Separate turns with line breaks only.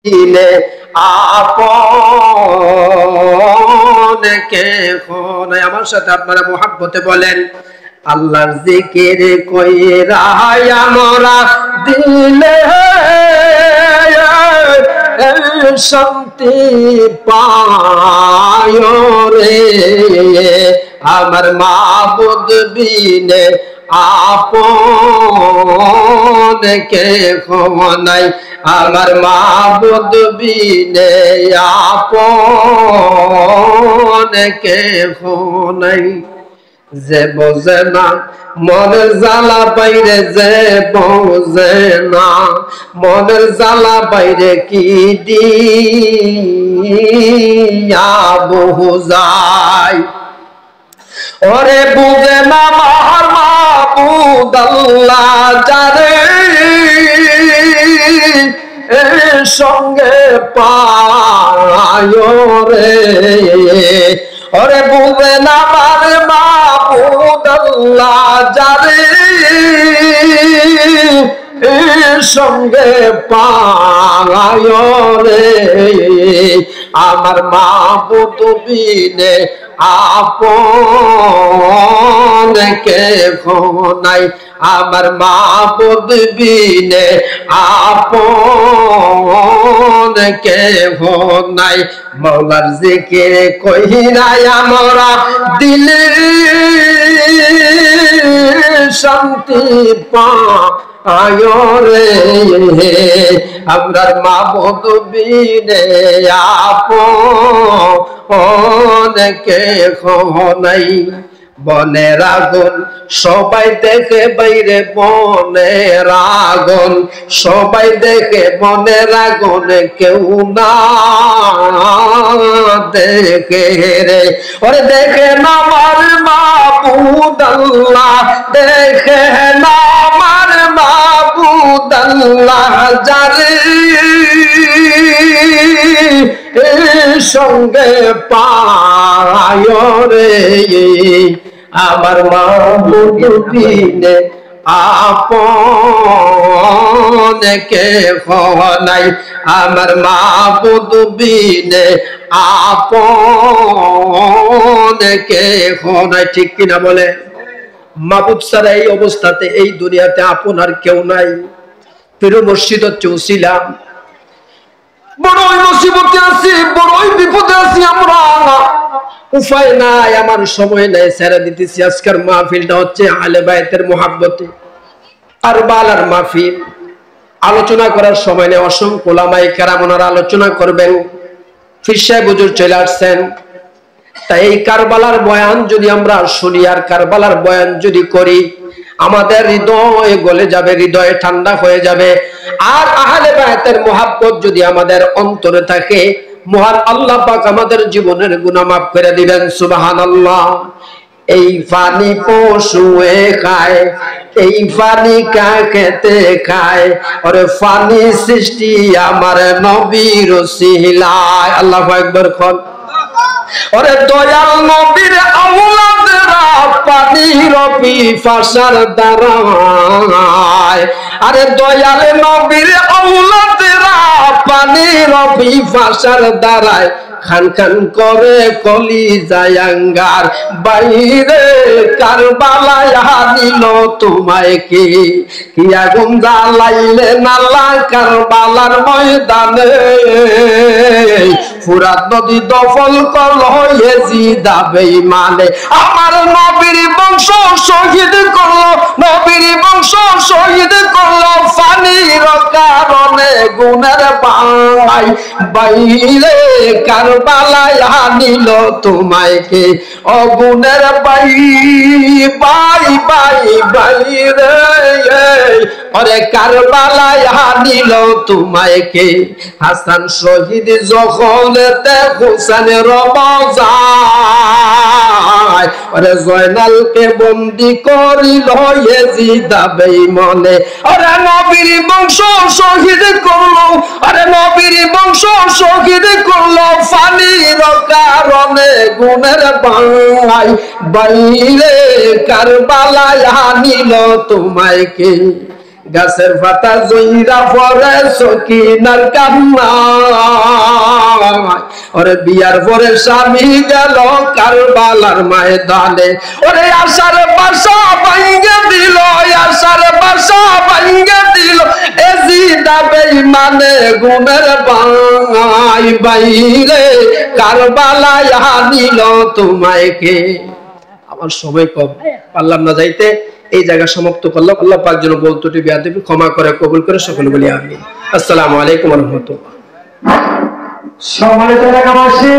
দিলে আপন কেহ নাই। আমার সাথে আপনারা মুহাব্বতে বলেন, আল্লাহর জিকির কইরা আমরা দিলে শান্তি পায় রে, আমার মাবুদ বিনে আপন কেহ নাই, আমার মাবুদ বিনে আপন কেহ নাই। যে বোঝে না মনের জ্বালা বাইরে, যে বোঝে না মনের জ্বালা বাইরে কি দিয়া বুঝায়। ওরে বুঝে না আমার মাবুদ আল্লাহ যারে সঙ্গে পায় রে, ওরে বুঝে না আমার মাবুদ আল্লাহ যারে সঙ্গে পায় রে, আমার মাবুদ বিনে আপন কেহ নাই, আমার মাবুদ বিনে আপন কেহ নাই। মওলার জিকির কইরা আমরা দিলে শান্তি পায় রে, আমরার মাবুদ বিনে আপন কেহ নাই। বনের আগুন সবাই দেখে বাইরে, বনের আগুন সবাই দেখে, বনের আগুন কেউ না দেখে রে, ওরে দেখে না আমার মাবুদ আল্লাহ, দেখে না আমার মাবুদ আল্লাহ যারে সঙ্গে পায় রে, আমার মাবুদ বিনে আপন কেহ নাই, আমার মাবুদ বিনে আপন কেহ নাই। ঠিক কিনা বলে? মাবুদ ছাড়া এই অবস্থাতে এই দুনিয়াতে আপন আর কেউ নাই। পীর মুর্শিদ হচ্ছে উসিলা। বড়ই মুসিবতে আছি, বড়ই বিপদে আছি আমরা, উপায় নাই, আমার সময় নাই, ছেড়ে দিতেছি। আজকের মাহফিলটা হচ্ছে আহলে বায়তের মুহাব্বতে কারবালার মাহফিল। আলোচনা করার সময় নেই, অসংখ্য উলামায়ে কেরাম ওনারা আলোচনা করবেন। পীর সাহেব হুজুর চলে আসছেন, তাই এই কারবালার বয়ান যদি আমরা শুনি আর কারবালার বয়ান যদি করি, আমাদের হৃদয় গলে যাবে, হৃদয় ঠান্ডা হয়ে যাবে। আর আহলে বায়তের মুহাব্বত যদি আমাদের অন্তরে থাকে, মহান আল্লাহ পাক আমাদের জীবনের গুনাহ মাফ করে দিবেন। সুবহানাল্লাহ। এই পানি পশুয়ে খায়, এই পানি কাকেতে খায়, ওরে পানি সৃষ্টি আমার নবীর ওসিলায়। আল্লাহু আকবার। কোন ওরে দয়াল নবীর আওলাদরা পানির পিপাসার দ্বারায়, আরে দয়াল নবীর আওলাদরা পানির পিপাসার দ্বারায় খান খান করে কলিজায় আঙ্গার, বাইরে কারবালায় হানিল তোমায় কে, কি আগুন জ্বালাইলে নালা কারবালার ময়দানে, ফুরাত নদী দখল করল ইয়াজিদ বেঈমানে, আমার নবীর বংশ শহীদ করলো, নবীর বংশ শহীদ করলো পানির কারণে গুনার ভাই, বাইরে কারবালায় আনিল তোমায় কে, অগুনের বাই বাই বাই বাইরে, ওরে কারবালায় আনিল তোমায় কে, হাসান শহীদ যখন হুসেনের রওজায়, ওরে জয়নালকে বন্দী করিল ইয়াজিদ বেঈমানে, ওরে নবীর বংশ শহীদ করলো, ওরে নবীর বংশ শহীদ করলো পানির কারণে গুনার ভাই, বাইরে কারবালায় আনিল তোমায় কে, গাছের পাতা জইরা পরে সকিনার কান্না ওরে বিয়ার পরে স্বামী গেল কারবালার ময়দানে ওরে আশার বাসা ভাঙ্গে দিল আশার বাসা ভাঙ্গে দিল এজিদা বেঈমানে গুমের বাই বাইরে কারবালায় আনিল তোমায় কে। আমার সময় কম, পারলাম না যাইতে, এই জায়গা সমাপ্ত করলাম। আল্লাহ পাক যেন বলতে বিয়াদবি ক্ষমা করে কবুল করে সকলে বলি আমিন। আসসালামু আলাইকুম ওয়া রাহমাতুল্লাহ।
সম্মানিত এলাকাবাসী,